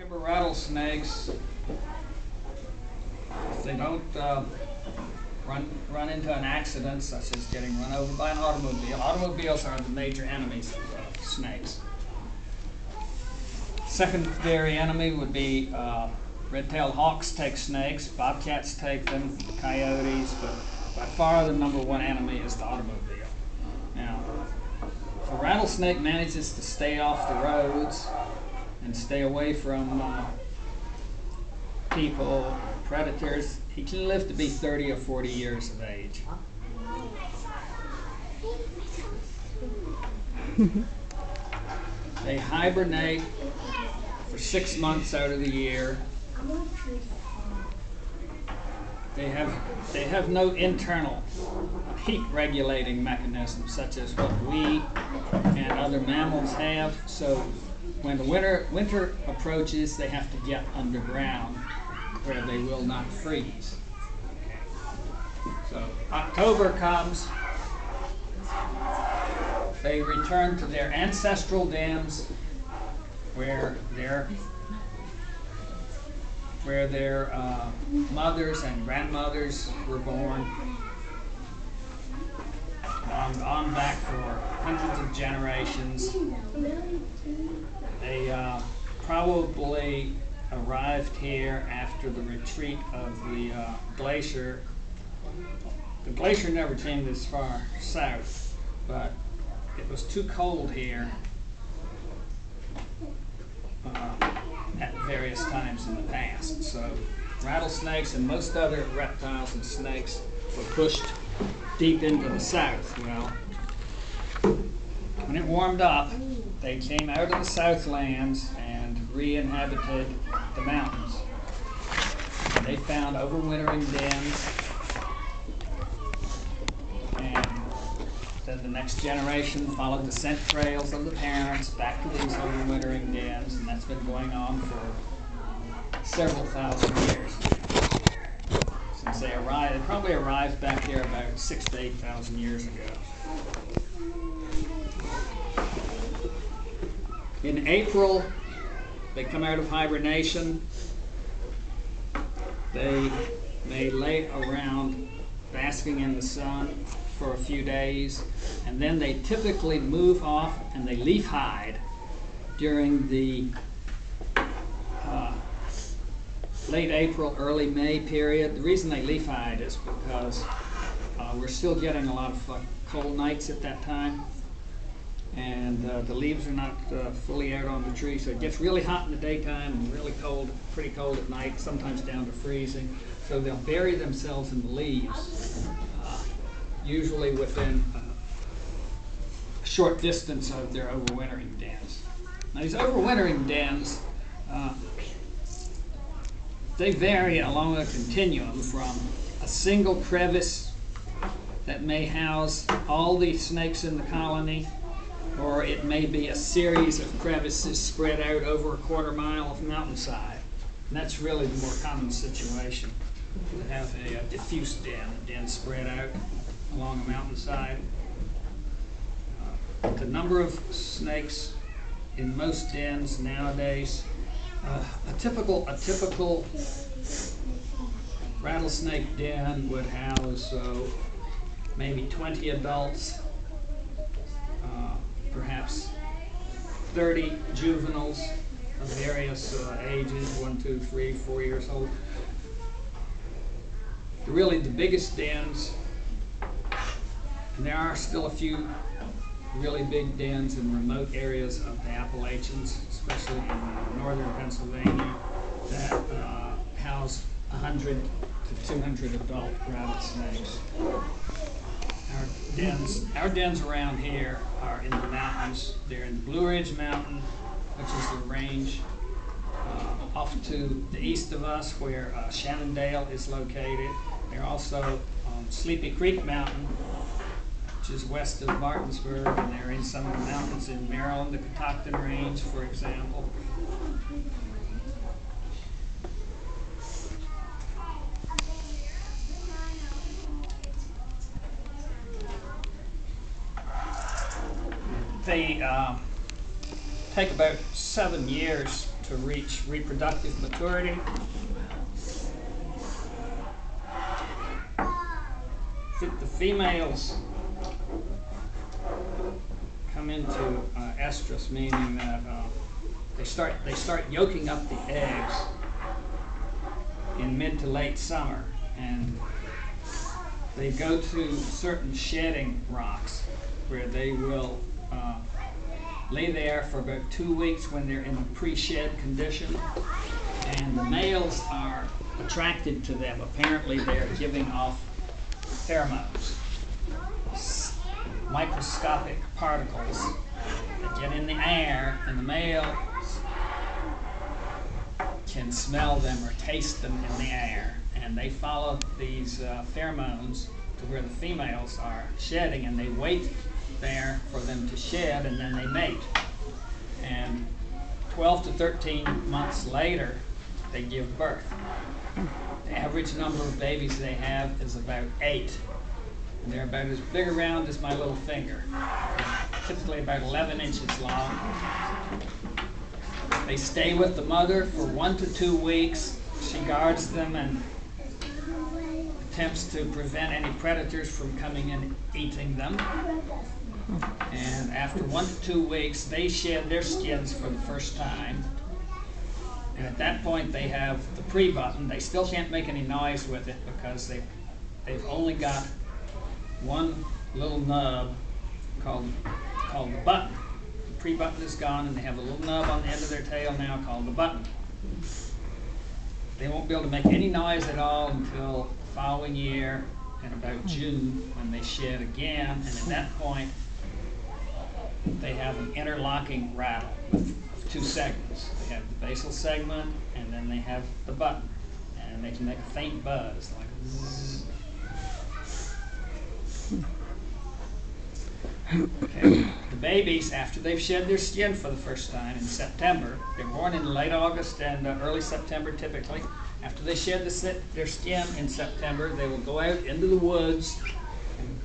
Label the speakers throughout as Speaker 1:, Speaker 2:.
Speaker 1: River rattlesnakes, if they don't run into an accident, such as getting run over by an automobile. Automobiles are the major enemies of snakes. Secondary enemy would be red-tailed hawks take snakes, bobcats take them, coyotes, but by far the number one enemy is the automobile. Now, if a rattlesnake manages to stay off the roads and stay away from people, predators, he can live to be 30 or 40 years of age. They hibernate for 6 months out of the year. They have no internal heat regulating mechanism such as what we and other mammals have. So when the winter approaches, they have to get underground where they will not freeze. So October comes, they return to their ancestral dens where their mothers and grandmothers were born, on back for hundreds of generations. They probably arrived here after the retreat of the glacier. The glacier never came this far south, but it was too cold here at various times in the past. So rattlesnakes and most other reptiles and snakes were pushed deep into the south. Well, when it warmed up, they came out of the southlands and re-inhabited the mountains. And they found overwintering dens, and then the next generation followed the scent trails of the parents back to these overwintering dens, and that's been going on for several thousand years since they arrived. They probably arrived back here about 6,000 to 8,000 years ago. In April, they come out of hibernation. They may lay around basking in the sun for a few days, and then they typically move off and they leaf hide during the late April, early May period. The reason they leaf hide is because we're still getting a lot of cold nights at that time, and the leaves are not fully out on the tree, so it gets really hot in the daytime and really cold, pretty cold at night, sometimes down to freezing. So they'll bury themselves in the leaves, usually within a short distance of their overwintering dens. Now these overwintering dens, they vary along a continuum from a single crevice that may house all the snakes in the colony, or it may be a series of crevices spread out over a quarter mile of mountainside. And that's really the more common situation, to have a diffuse den, a den spread out along a mountainside. The number of snakes in most dens nowadays, a typical rattlesnake den would house maybe 20 adults, perhaps 30 juveniles of various ages, 1, 2, 3, 4 years old. Really the biggest dens, and there are still a few really big dens in remote areas of the Appalachians, especially in northern Pennsylvania, that house 100 to 200 adult rattlesnakes. Our dens around here are in the mountains. They're in Blue Ridge Mountain, which is the range off to the east of us where Shannondale is located. They're also on Sleepy Creek Mountain, which is west of Martinsburg, and they're in some of the mountains in Maryland, the Catoctin Range, for example. They take about 7 years to reach reproductive maturity. The females come into estrus, meaning that they start yolking up the eggs in mid to late summer, and they go to certain shedding rocks where they will lay there for about 2 weeks when they're in a pre-shed condition, and the males are attracted to them. Apparently they're giving off pheromones, microscopic particles that get in the air, and the male can smell them or taste them in the air, and they follow these pheromones to where the females are shedding, and they wait there for them to shed, and then they mate. And 12 to 13 months later, they give birth. The average number of babies they have is about 8. And they're about as big around as my little finger. Typically about 11 inches long. They stay with the mother for 1 to 2 weeks. She guards them and attempts to prevent any predators from coming and eating them. And after 1 to 2 weeks, they shed their skins for the first time. And at that point, they have the pre-button. They still can't make any noise with it because they've only got one little nub called the button. The pre-button is gone, and they have a little nub on the end of their tail now called the button. They won't be able to make any noise at all until the following year, in about June, when they shed again. And at that point, they have an interlocking rattle with 2 segments. They have the basal segment, and then they have the button, and they can make a faint buzz, like a zzz. Okay. The babies, after they've shed their skin for the first time in September, they're born in late August and early September typically. After they shed their skin in September, they will go out into the woods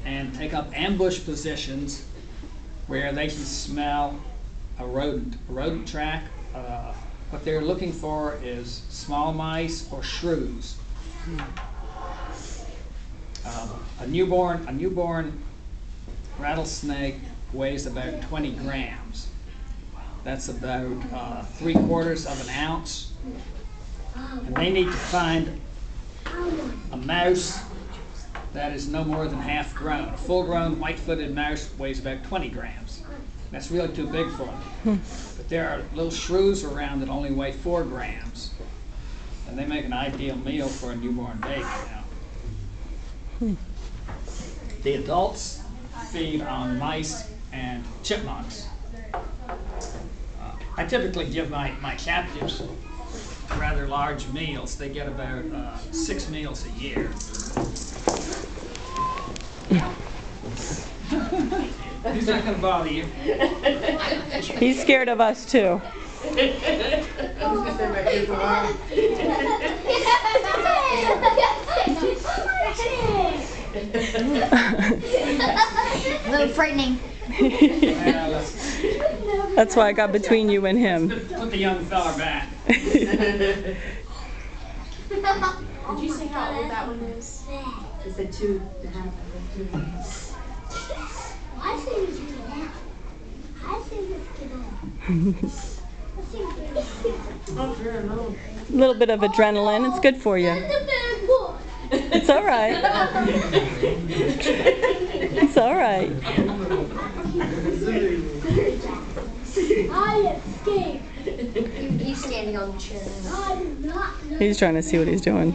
Speaker 1: and take up ambush positions where they can smell a rodent track. What they're looking for is small mice or shrews. A newborn rattlesnake weighs about 20 grams. That's about 3/4 of an ounce. And they need to find a mouse that is no more than half grown. A full-grown white-footed mouse weighs about 20 grams. That's really too big for them. But there are little shrews around that only weigh 4 grams. And they make an ideal meal for a newborn baby now. The adults feed on mice and chipmunks. I typically give my captives rather large meals. They get about 6 meals a year. He's not going to bother you.
Speaker 2: He's scared of us too.
Speaker 3: A little frightening.
Speaker 2: That's why I got between you and him.
Speaker 1: Put the young fella back.
Speaker 4: Did you say how old that one is?
Speaker 5: It's a 2.5.
Speaker 3: I think it's good. I think it's good.
Speaker 2: A little bit of adrenaline. It's good for you. It's all right. It's all right.
Speaker 3: I am scared. He's standing on the chair. I do not know.
Speaker 2: He's trying to see what he's doing.